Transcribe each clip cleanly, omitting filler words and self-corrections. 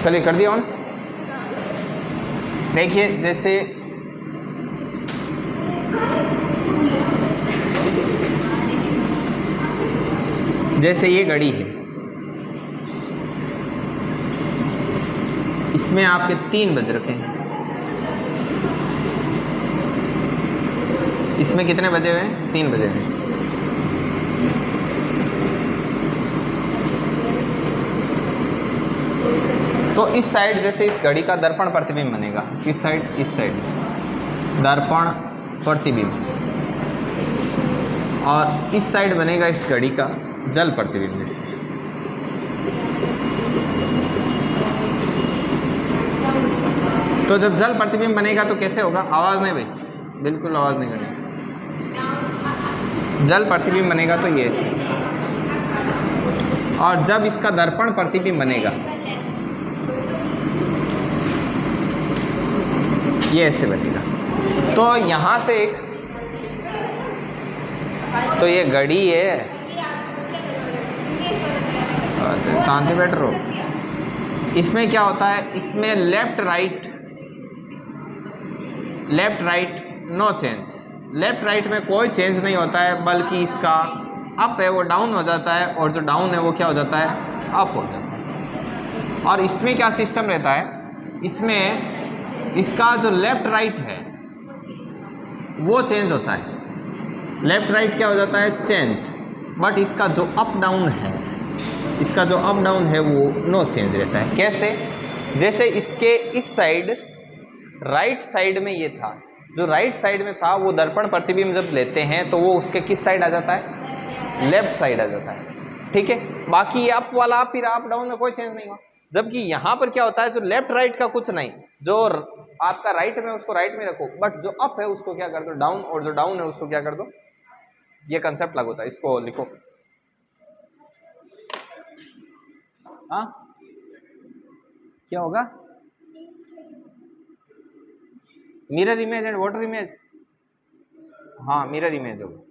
चलिए कर दिया ऑन। देखिए जैसे ये घड़ी है, इसमें आपके 3 बज रखे हैं, इसमें कितने बजे हुए हैं? 3 बजे हैं। तो इस साइड जैसे इस घड़ी का दर्पण प्रतिबिंब बनेगा, किस साइड? इस साइड दर्पण प्रतिबिंब, और इस साइड बनेगा इस घड़ी का जल प्रतिबिंब। जैसे तो जब जल प्रतिबिंब बनेगा तो कैसे होगा? आवाज नहीं भाई, बिल्कुल आवाज नहीं करनी। जल प्रतिबिंब बनेगा तो ये ऐसे, और जब इसका दर्पण प्रतिबिंब बनेगा ये ऐसे बनेगा। तो यहां से एक, तो ये घड़ी है, शांति बैठ रहो। इसमें क्या होता है? इसमें left right no change, left right में कोई चेंज नहीं होता है, बल्कि इसका अप है वो डाउन हो जाता है, और जो डाउन है वो क्या हो जाता है? अप हो जाता है। और इसमें क्या सिस्टम रहता है? इसमें इसका जो लेफ्ट राइट है वो चेंज होता है, लेफ्ट राइट क्या हो जाता है? चेंज। बट इसका जो अप डाउन है, इसका जो अप डाउन है वो नो चेंज रहता है। कैसे? जैसे इसके इस साइड राइट साइड में ये था, जो राइट साइड में था वो दर्पण प्रतिबिंब जब लेते हैं तो वो उसके किस साइड आ जाता है? लेफ्ट साइड आ जाता है, ठीक है। बाकी ये अप वाला फिर अप डाउन में कोई चेंज नहीं हुआ। जबकि यहाँ पर क्या होता है? जो लेफ्ट राइट का कुछ नहीं, जो आपका राइट में उसको राइट में रखो, बट जो अप है उसको क्या कर दो? डाउन, और जो डाउन है उसको क्या कर दो? ये कंसेप्ट लागू होता है, इसको लिखो। हाँ क्या होगा? Mirror image and water image, हाँ मिरर इमेज होगा।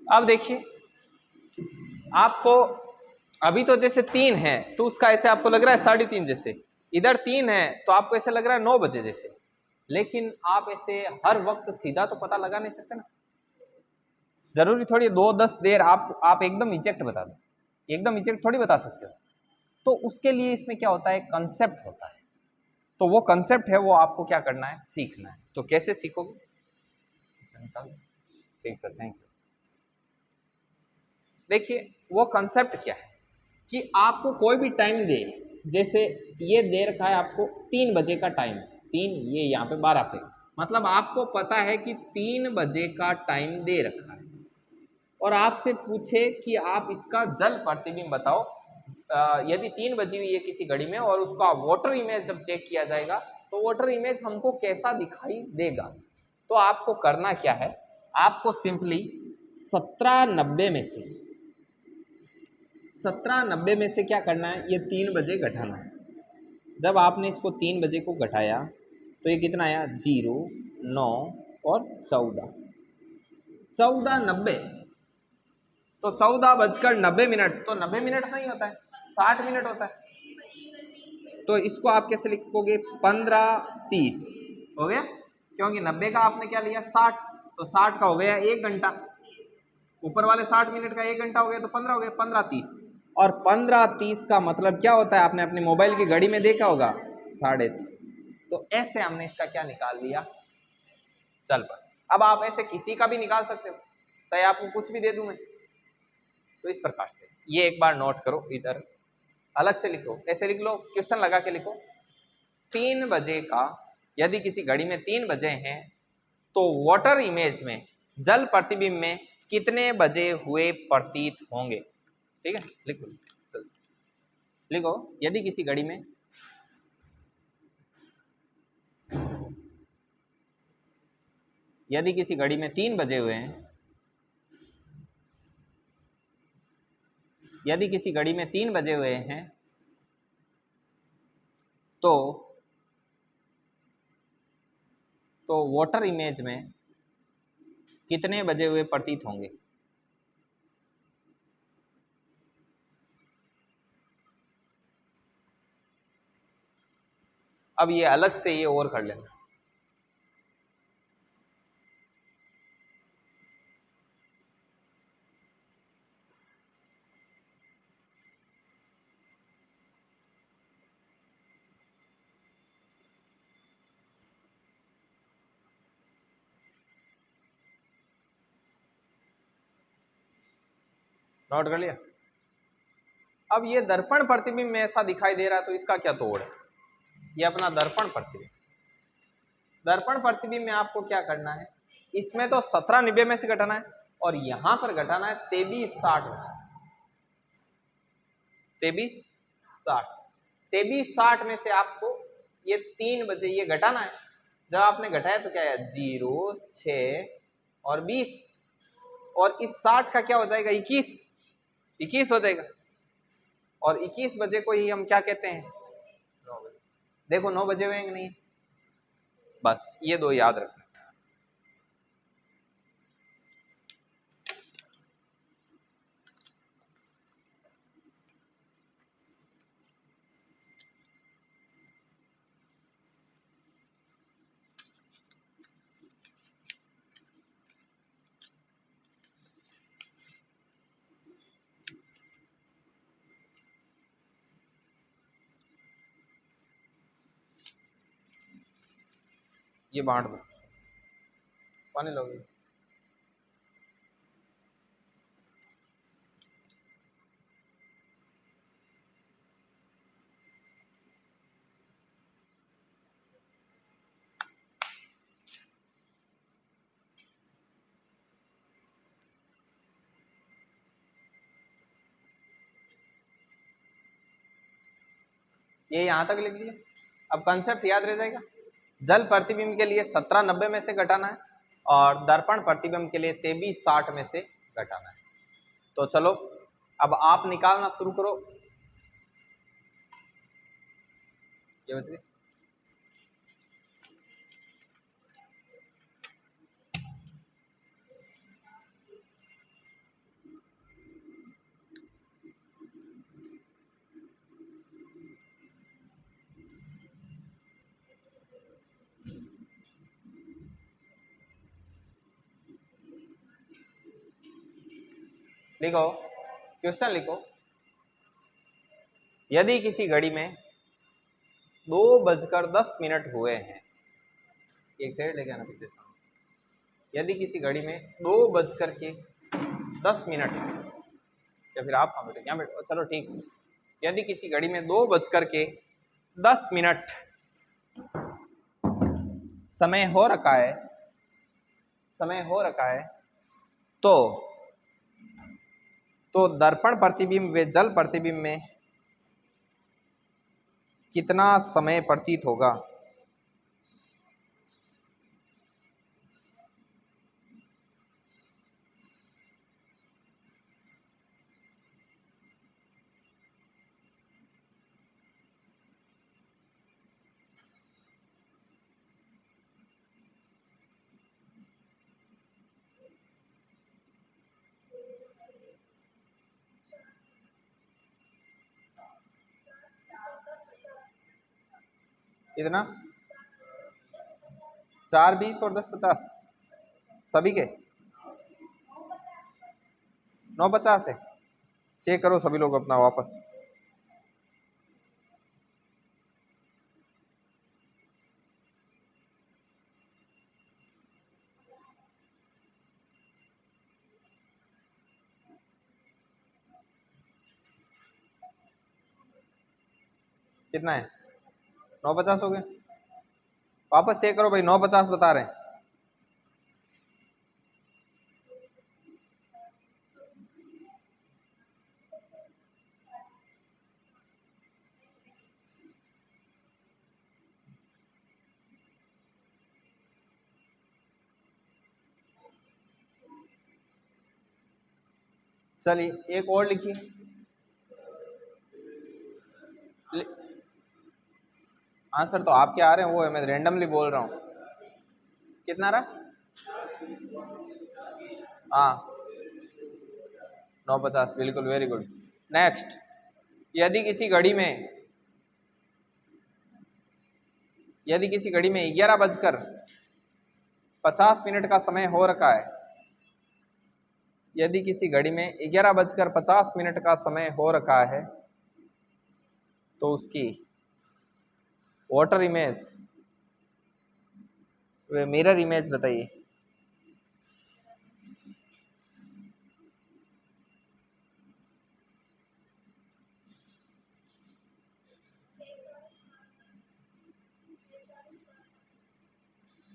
अब देखिए आपको, अभी तो जैसे 3 है तो उसका ऐसे आपको लग रहा है 3:30 जैसे, इधर 3 है तो आपको ऐसे लग रहा है 9 बजे जैसे। लेकिन आप ऐसे हर वक्त सीधा तो पता लगा नहीं सकते ना, जरूरी थोड़ी 2-10 देर आप एकदम इजेक्ट बता दो, एकदम इजेक्ट थोड़ी बता सकते हो। तो उसके लिए इसमें क्या होता है? कंसेप्ट होता है। तो वो कंसेप्ट है वो आपको क्या करना है? सीखना है। तो कैसे सीखोगे? ठीक सर, थैंक यू। देखिए वो कंसेप्ट क्या है कि आपको कोई भी टाइम दे, जैसे ये दे रखा है आपको 3 बजे का टाइम, 3 ये यहाँ पे 12 पे, मतलब आपको पता है कि 3 बजे का टाइम दे रखा है, और आपसे पूछे कि आप इसका जल प्रतिबिंब बताओ। यदि 3 बजी हुई है किसी घड़ी में और उसका वाटर इमेज जब चेक किया जाएगा तो वाटर इमेज हमको कैसा दिखाई देगा? तो आपको करना क्या है? आपको सिंपली 1790 में से 1790 में से क्या करना है? ये 3 बजे घटाना है। जब आपने इसको 3 बजे को घटाया तो ये कितना आया? 0, 9 और 14, 1490। तो 14:90, तो 90 मिनट नहीं होता है, 60 मिनट होता है। तो इसको आप कैसे लिखोगे? 15:30 हो गया, क्योंकि 90 का आपने क्या लिया? 60, तो 60 का हो गया 1 घंटा, ऊपर वाले 60 मिनट का 1 घंटा हो गया तो 15 हो गया, 15:30। और 15:30 का मतलब क्या होता है? आपने अपनी मोबाइल की घड़ी में देखा होगा 3:30। तो ऐसे हमने इसका क्या निकाल लिया? चल पर। अब आप ऐसे किसी का भी निकाल सकते हो, चाहे आपको कुछ भी दे दूं मैं। तो इस प्रकार से ये एक बार नोट करो इधर, अलग से लिखो, ऐसे लिख लो, क्वेश्चन लगा के लिखो। 3 बजे का, यदि किसी घड़ी में 3 बजे हैं तो वाटर इमेज में, जल प्रतिबिंब में कितने बजे हुए प्रतीत होंगे। ठीक है, लिखो लिखो, यदि किसी घड़ी में यदि किसी घड़ी में 3 बजे हुए हैं, यदि किसी घड़ी में 3 बजे हुए हैं तो वाटर इमेज में कितने बजे हुए प्रतीत होंगे। अब ये अलग से ये और कर लेना। नोट कर लिया। अब ये दर्पण प्रतिबिंब में ऐसा दिखाई दे रहा है तो इसका क्या तोड़ है। ये अपना दर्पण प्रतिबिंब, दर्पण प्रतिबिंब में आपको क्या करना है, इसमें तो 1790 में से घटाना है और यहां पर घटाना है 2360 में से। 2360, 2360 में से आपको ये 3 बजे ये घटाना है। जब आपने घटाया तो क्या है, 0, 6 और 20, और इस 60 का क्या हो जाएगा, 21 हो जाएगा। और 21 बजे को ही हम क्या कहते हैं, 9 बजे। देखो 9 बजे हुए नहीं, बस ये दो याद रखना। ये बांट दो, पानी लोगे। ये यहां तक लिख दिया। अब कंसेप्ट याद रह जाएगा। जल प्रतिबिंब के लिए 1790 में से घटाना है और दर्पण प्रतिबिंब के लिए 2360 में से घटाना है। तो चलो अब आप निकालना शुरू करो। ये बच गए। लिखो, क्वेश्चन लिखो। यदि किसी घड़ी में 2:10 हुए हैं, एक साइड लेके आना पीछे। यदि किसी घड़ी में 2:10 या फिर आप कहाँ बैठे, क्या बैठो, चलो ठीक। यदि किसी घड़ी में 2:10 समय हो रखा है, तो दर्पण प्रतिबिंब व जल प्रतिबिंब में कितना समय प्रतीत होगा। इतना 4:20 और 10:50 सभी के 9:50 है। चेक करो सभी लोग अपना वापस। कितना है? 950 हो गया। वापस चेक करो भाई, 950 बता रहे हैं। चलिए एक और लिखिए। आंसर तो आपके आ रहे हैं, वो है, मैं रेंडमली बोल रहा हूँ। कितना रहा? हाँ 950, बिल्कुल, वेरी गुड। नेक्स्ट, यदि किसी घड़ी में 11 बजकर 50 मिनट का समय हो रखा है, यदि किसी घड़ी में 11 बजकर 50 मिनट का समय हो रखा है, तो उसकी वाटर इमेज व मिरर इमेज बताइए।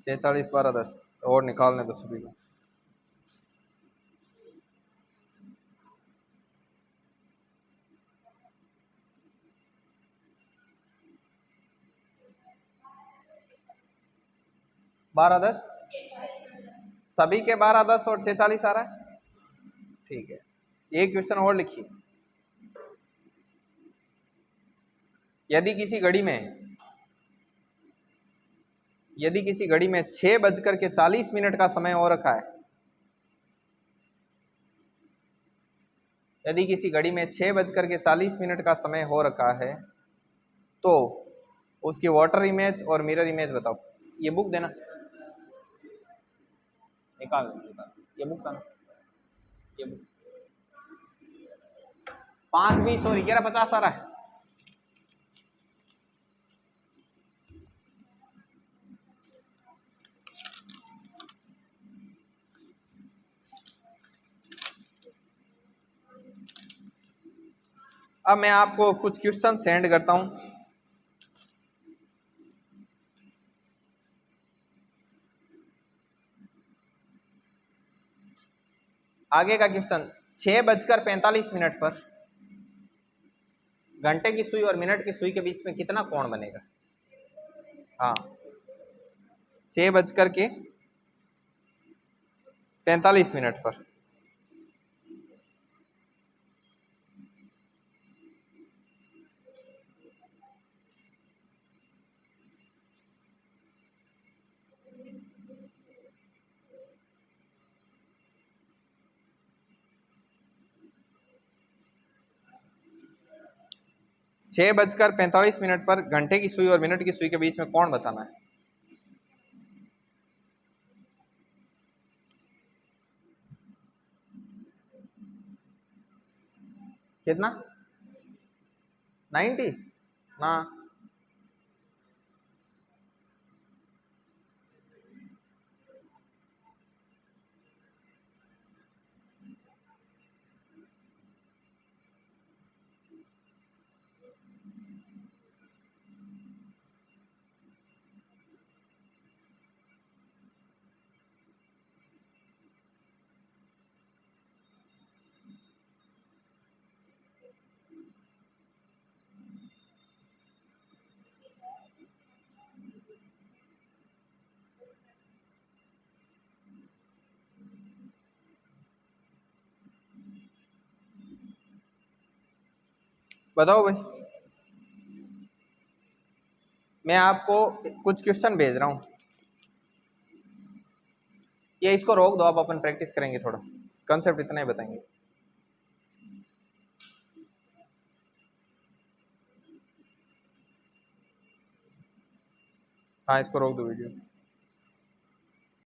छः 40 12 10 और निकालने दो सभी को। बारह 10 सभी के 12 10 और 6 40 आ रहा है। ठीक है, एक क्वेश्चन और लिखिए। यदि किसी घड़ी में 6 बजकर के 40 मिनट का समय हो रखा है, यदि किसी घड़ी में 6 बजकर के 40 मिनट का समय हो रखा है, तो उसकी वाटर इमेज और मिरर इमेज बताओ। ये बुक देना, निकाल ये बुक का, ये बुक 5 20 और 11 50 आ रहा है। अब मैं आपको कुछ क्वेश्चन सेंड करता हूं। आगे का क्वेश्चन, 6 बजकर 45 मिनट पर घंटे की सुई और मिनट की सुई के बीच में कितना कोण बनेगा? हाँ, 6 बजकर के 45 मिनट पर 6 बजकर 45 मिनट पर घंटे की सुई और मिनट की सुई के बीच में कोण बताना है। कितना? 90 ना, बताओ भाई। मैं आपको कुछ क्वेश्चन भेज रहा हूं, ये इसको रोक दो, आप अपन प्रैक्टिस करेंगे थोड़ा, कंसेप्ट इतना ही बताएंगे। हाँ, इसको रोक दो वीडियो।